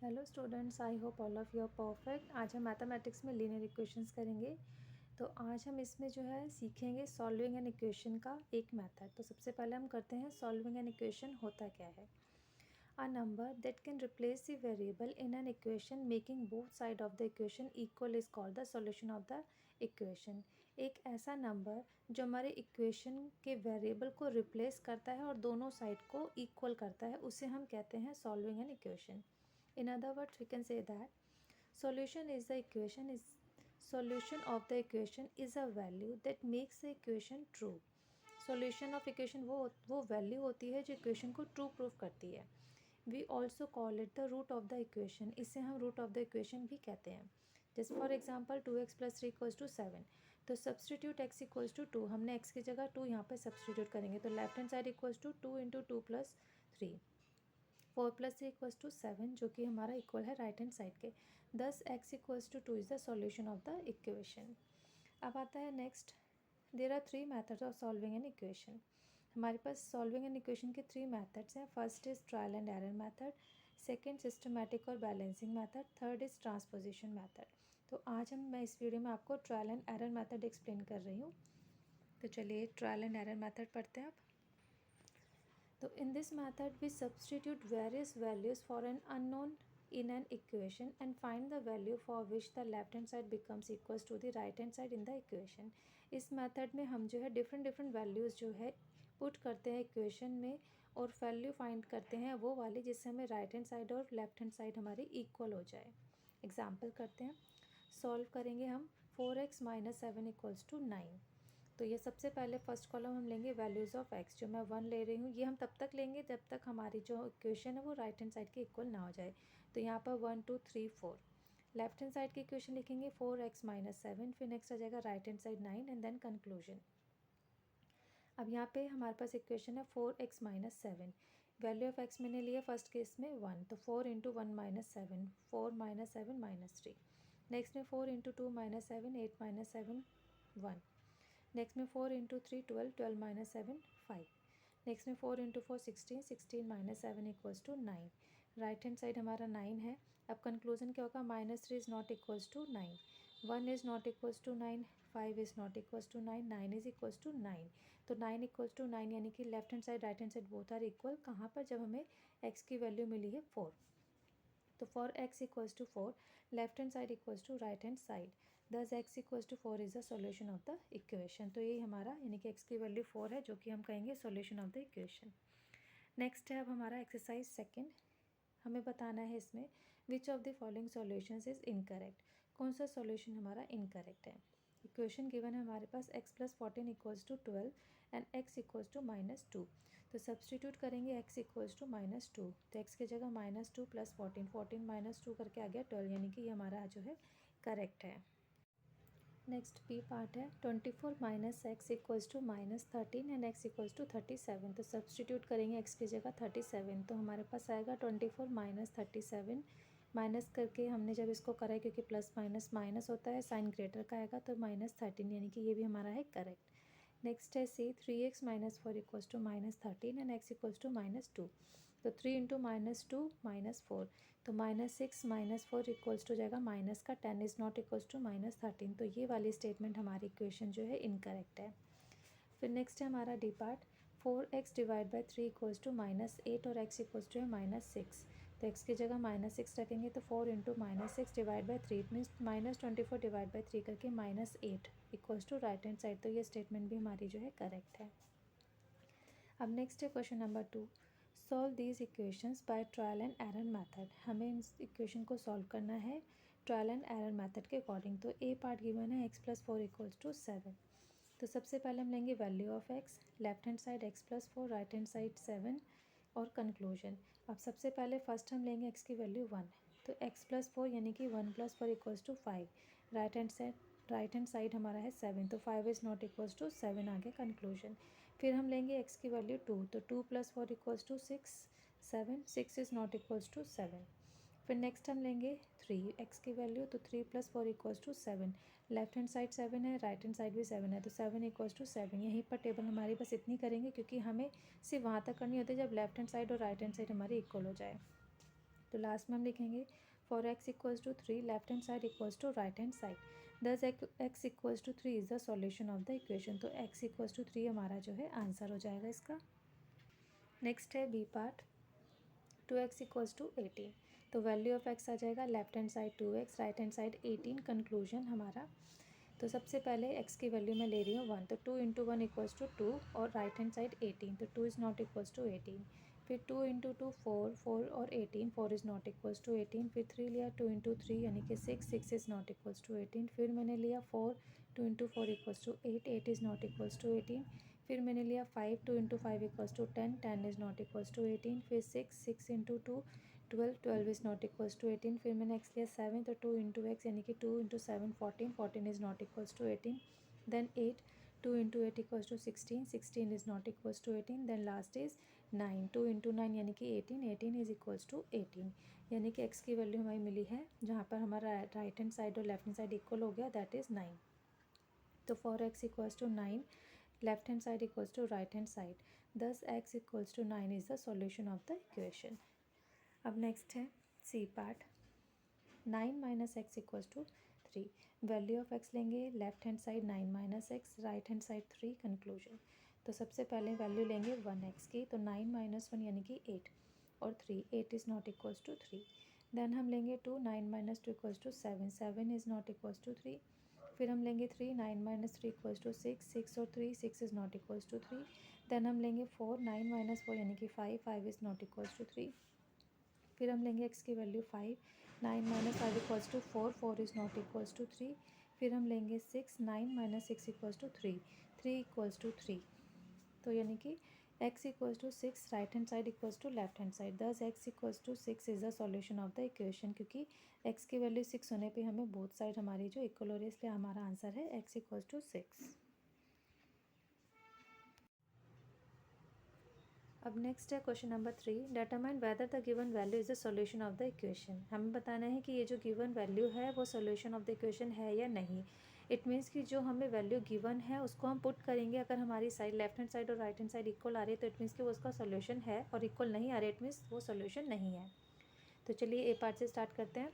Hello students, I hope all of you are perfect. आज हम mathematics में linear equations करेंगे। तो आज हम इसमें जो है सीखेंगे सॉल्विंग एन इक्वेशन का एक मेथड। तो सबसे पहले हम करते हैं सॉल्विंग एन इक्वेशन होता क्या है। A number that can replace the variable in an equation making both side of the equation equal is called the solution of the equation. एक ऐसा नंबर जो हमारे इक्वेशन के वेरिएबल को रिप्लेस करता है और दोनों साइड को इक्वल करता है, उसे हम कहते हैं solving an equation. In other words, we can say that solution of the equation is a value that makes the equation true. Solution of equation वो वैल्यू होती है जो इक्वेशन को ट्रू प्रूफ करती है। We also call it the root of the equation. इसे हम root of the equation भी कहते हैं। जैसे फॉर एग्जाम्पल 2x + 3 = 7। तो सब्सटीट्यूट x = 2, हमने x की जगह 2 यहाँ पर सब्सटीट्यूट करेंगे तो left hand side equals to 2 × 2 + 3, 4 + 3 = 7, जो कि हमारा इक्वल है राइट हैंड साइड के। thus x = 2 is the solution of the equation. अब आता है next, there are 3 methods of solving an equation. हमारे पास सॉल्विंग एन इक्वेशन के 3 मेथड्स हैं। First is trial and error method, second systematic और balancing method, third is transposition method. तो आज मैं इस वीडियो में आपको trial and error method explain कर रही हूँ। तो चलिए ट्रायल एंड एरर मेथड पढ़ते हैं अब। So in this method we substitute various values for an unknown in an equation and find the value for which the left hand side becomes equals to the right hand side in the equation. इस method में हम जो है different values जो है put करते हैं equation में और वैल्यू फाइंड करते हैं वो वाली जिससे हमें राइट हैंड साइड और लेफ्ट हैंड साइड हमारी इक्वल हो जाए। एग्जाम्पल करते हैं, सॉल्व करेंगे हम 4x - 7 = 9। तो ये सबसे पहले फर्स्ट कॉलम हम लेंगे वैल्यूज़ ऑफ एक्स, जो मैं 1 ले रही हूँ। ये हम तब तक लेंगे जब तक हमारी जो इक्वेशन है वो राइट हैंड साइड के इक्वल ना हो जाए। तो यहाँ पर 1 2 3 4 लेफ्ट हैंड साइड की इक्वेशन लिखेंगे 4x - 7, फिर नेक्स्ट आ जाएगा right hand side 9 and then conclusion. अब यहाँ पे हमारे पास इक्वेशन है 4x - 7। वैल्यू ऑफ एक्स मैंने लिया फर्स्ट केस में 1, तो 4 × 1 - 7, 4 - 7 - 3। नेक्स्ट में 4 × 2 - 7, 8 - 7 1। नेक्स्ट में 4 × 3 12, 12 - 7 5। नेक्स्ट में 4 × 4 16, 16 - 7 = 9। राइट हैंड साइड हमारा 9 है। अब कंक्लूजन क्या होगा, -3 is not equals to 9, 1 is not equals to 9, 5 is not equals to 9, 9 is equals to 9। तो 9 = 9 यानी कि left hand side right hand side both are equal. कहाँ पर, जब हमें x की वैल्यू मिली है 4। तो for x = 4, left hand side equals to right hand side, thus x = 4 is the solution of the equation. तो यही हमारा यानी कि x की वैल्यू 4 है, जो कि हम कहेंगे solution of the equation. Next है अब हमारा एक्सरसाइज सेकंड। हमें बताना है इसमें which of the following solutions is incorrect. कौन सा सॉल्यूशन हमारा इनकरेक्ट है। इक्वेशन गिवन है हमारे पास x + 14 = 12 एंड x = -2। तो सब्सटीट्यूट करेंगे x = -2, तो x की जगह -2 + 14, 14 - 2 करके आ गया 12, यानी कि ये हमारा जो है करेक्ट है। नेक्स्ट बी पार्ट है 24 - x = -13 एंड x = 37। तो सब्सटीट्यूट करेंगे x की जगह 37, तो हमारे पास आएगा 24 - 37। माइनस करके हमने जब इसको करा है, क्योंकि प्लस माइनस माइनस होता है, साइन ग्रेटर का आएगा, तो -13, यानी कि ये भी हमारा है करेक्ट। नेक्स्ट है सी 3x - 4 = -13 एंड x = -2। तो 3 × -2 -4, तो -6 - 4 इक्वल्स टू जाएगा माइनस का 10 इज़ नॉट इक्वल्स टू -13। तो ये वाली स्टेटमेंट हमारी इक्वेशन जो है इनकरेक्ट है। फिर नेक्स्ट है हमारा डी पार्ट, 4x / 3 = -8 और x = है -6। तो x की जगह -6 रखेंगे, तो 4 × -6 / 3 मीन्स -24 / 3 करके -8 equals to right hand side. तो ये स्टेटमेंट भी हमारी जो है करेक्ट है। अब नेक्स्ट है question number 2, solve these equations by trial and error method. हमें इस इक्वेशन को सॉल्व करना है ट्रायल एंड एरर मेथड के अकॉर्डिंग। तो ए पार्ट गिवन है x + 4 = 7। तो सबसे पहले हम लेंगे value of x, left hand side x + 4, right hand side 7 और कंक्लूजन। अब सबसे पहले फर्स्ट हम लेंगे x की वैल्यू 1, तो x + 4 यानी कि 1 + 4 = 5। राइट हैंड साइड हमारा है 7, तो 5 इज़ नॉट इक्वल्स टू 7 आ गया कंक्लूजन। फिर हम लेंगे x की वैल्यू 2, तो 2 + 4 = 6, 7, 6 इज़ नॉट इक्वल्स टू 7। फिर नेक्स्ट हम लेंगे 3 x की वैल्यू, तो 3 + 4 = 7। लेफ्ट हैंड साइड 7 है, राइट हैंड साइड भी 7 है, तो 7 = 7। यहीं पर टेबल हमारी बस इतनी करेंगे, क्योंकि हमें सिर्फ वहाँ तक करनी होती है जब लेफ्ट हैंड साइड और राइट हैंड साइड हमारी इक्वल हो जाए। तो लास्ट में हम लिखेंगे for x equals to 3 left hand side equals to right hand side, thus x equals to 3 is the solution of the equation. तो एक्स इक्वल्स टू 3 हमारा जो है आंसर हो जाएगा इसका। नेक्स्ट है B part, 2x equals to 18। तो value of x आ जाएगा left hand side 2x, right hand side 18, conclusion हमारा। तो सबसे पहले x की वैल्यू मैं ले रही हूँ 1, तो 2 इंटू 1 इक्वल्स टू 2 और राइट हैंड साइड 18, तो 2 इज़ नॉट इक्वल्स टू 18। फिर 2 इंटू 2 4, 4 और 18, 4 इज़ नॉट इक्वल्स टू 18। फिर 3 लिया, 2 इंटू 3 यानी कि 6, 6 इज़ नॉट इक्वल्स टू 18। फिर मैंने लिया 4, 2 into 4 equals to 8, 8 is not equals to 18। फिर मैंने लिया 5, 2 into 5 equals to 10, 10 is not equals to 18। फिर 6, 6 into 2 12, 12 is not equals to 18। फिर मैंने एक्स लिया 7, तो 2 इंटू एक्स यानी कि 2 into 7 14, 14 is not equals to 18। Then 8, 2 into 8 equals to 16, 16 is not equals to 18. Then last is 9, 2 into 9 यानी कि 18, 18 is equals to 18। यानी कि x की वैल्यू हमें मिली है जहाँ पर हमारा राइट हैंड साइड और लेफ्ट हैंड साइड इक्वल हो गया, दैट इज़ 9। तो for x equals to 9 left hand side equals to right hand side, thus x equals to 9 is the solution of the equation. अब next है C part, 9 minus x equals to 3। Value of x लेंगे left hand side 9 minus x, right hand side 3, conclusion. तो सबसे पहले value लेंगे 1x की, तो 9 minus 1 यानी कि 8 और 3, 8 is not equals to 3। Then हम लेंगे 2, 9 minus 2 equals to 7, 7 is not equals to 3। फिर हम लेंगे 3, 9 माइनस 3 इक्वल्स टू 6, 6 और 3, 6 is not equals to 3। Then हम लेंगे 4, 9 माइनस 4 यानी कि 5, 5 इज़ नॉट इक्वल्स टू 3। फिर हम लेंगे x की value 5, 9 minus 5 equals to 4, 4 is not equals to 3। फिर हम लेंगे 6, 9 minus 6 equals to 3, 3 equals to 3। तो यानी कि x equals to 6, right hand side equals to left hand side, thus x equals to 6 is the solution of the equation. क्योंकि x की value 6 होने पे हमें बोथ साइड हमारी जो इक्वल हो रही है, इसलिए हमारा आंसर है x इक्वल्स टू 6। अब नेक्स्ट है question number 3, determine whether the given value is the solution of the equation. हमें बताना है कि ये जो गिवन वैल्यू है वो सॉल्यूशन ऑफ द इक्वेशन है या नहीं। इट मीन्स कि जो हमें वैल्यू गिवन है उसको हम पुट करेंगे, अगर हमारी साइड लेफ्ट हैंड साइड और राइट हैंड साइड इक्वल आ रही है तो इट मीन्स कि वो उसका सॉल्यूशन है, और इक्वल नहीं आ रही इट मीन्स वो सॉल्यूशन नहीं है। तो चलिए ए पार्ट से स्टार्ट करते हैं।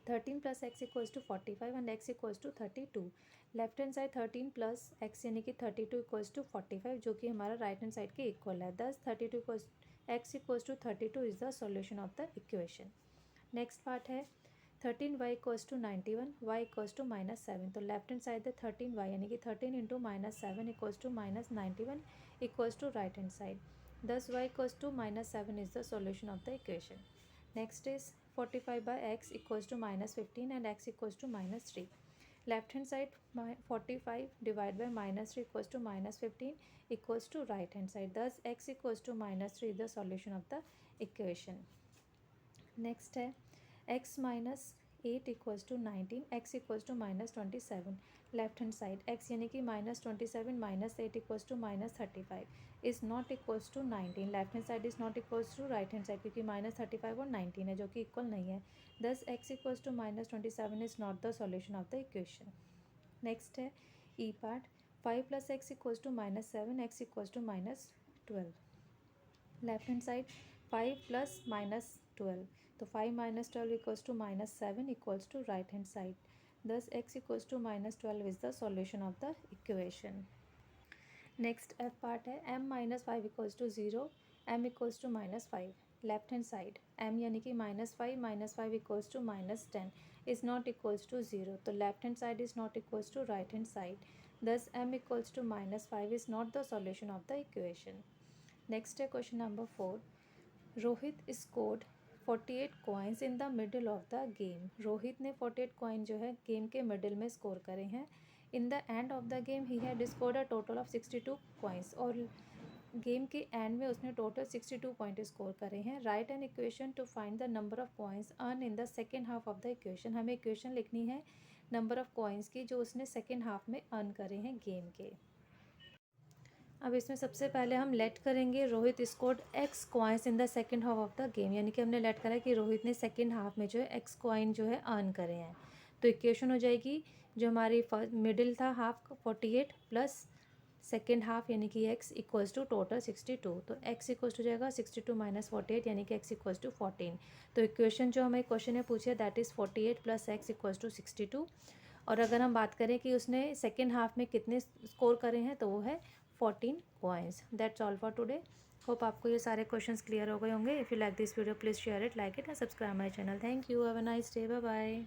13 plus x equals to 45 and x equals to 32। Left hand side 13 plus x यानी कि 32 इक्वल्स टू 45, जो कि हमारा राइट हैंड साइड के इक्वल है। Thus 32 equals x equals to 32 is the solution of the equation. Next part है 13y equals to 91, y equals to -7। तो left hand side है 13y यानी कि 13 into -7 equals to -91 equals to right hand side, thus y equals to -7 is the solution of the equation. Next is 45 by x equals to -15 and x equals to -3. Left hand side 45 divided by -3 equals to -15 equals to right hand side. Thus x equals to -3 is the solution of the equation. Next है x minus 8 equals to 19, x equals to -27. Left hand side x यानी कि -27 minus 8 equals to -35 is not equals to 19। Left hand side is not equals to right hand side, क्योंकि -35 और 19 है जो कि equal नहीं है। Thus x equals to -27 is not the solution of the equation. Next है E part, 5 plus x equals to -7, x equals to -12। Left hand side 5 plus -12, तो 5 minus 12 equals to -7 equals to right hand side, thus x equals to -12 is the solution of the equation. Next F part है m minus 5 equals to 0, m equals to -5। Left hand side m यानी कि -5 equals to -10 is not equals to 0, तो left hand side is not equals to right hand side, thus m equals to -5 is not the solution of the equation. Next है question number 4, Rohit scored 48 coins in the middle of the game. Rohit ने 48 coin जो है game के middle में score करे हैं। In the end of the game he had scored a total of 62 coins, और game के एंड में उसने टोटल 62 पॉइंट स्कोर करे हैं। Right an equation two find the number of coins earn in the second half of the equation. हमें equation लिखनी है number of coins की जो उसने सेकेंड हाफ में अर्न करे हैं गेम के। अब इसमें सबसे पहले हम लेट करेंगे Rohit scored x coins in the second half of the game, यानी कि हमने लेट करा कि रोहित ने सेकेंड हाफ में जो है एक्स कॉइन जो है अर्न करे हैं। तो इक्वेशन हो जाएगी जो हमारी मिडिल था हाफ 48 प्लस सेकेंड हाफ यानी कि x इक्वल्स टू टोटल 62, तो x इक्वल्स टू जाएगा 62 माइनस 48 यानी कि x इक्वल्स टू 14। तो इक्वेशन जो हमें क्वेश्चन में पूछे that is 48 plus x equals to 62। और अगर हम बात करें कि उसने सेकेंड हाफ में कितने स्कोर करे हैं, तो वो है 14 points. That's all for today. Hope आपको ये सारे क्वेश्चंस क्लियर हो गए होंगे। If you like this video please share it, like it and subscribe my channel. Thank you, have a nice day, bye bye.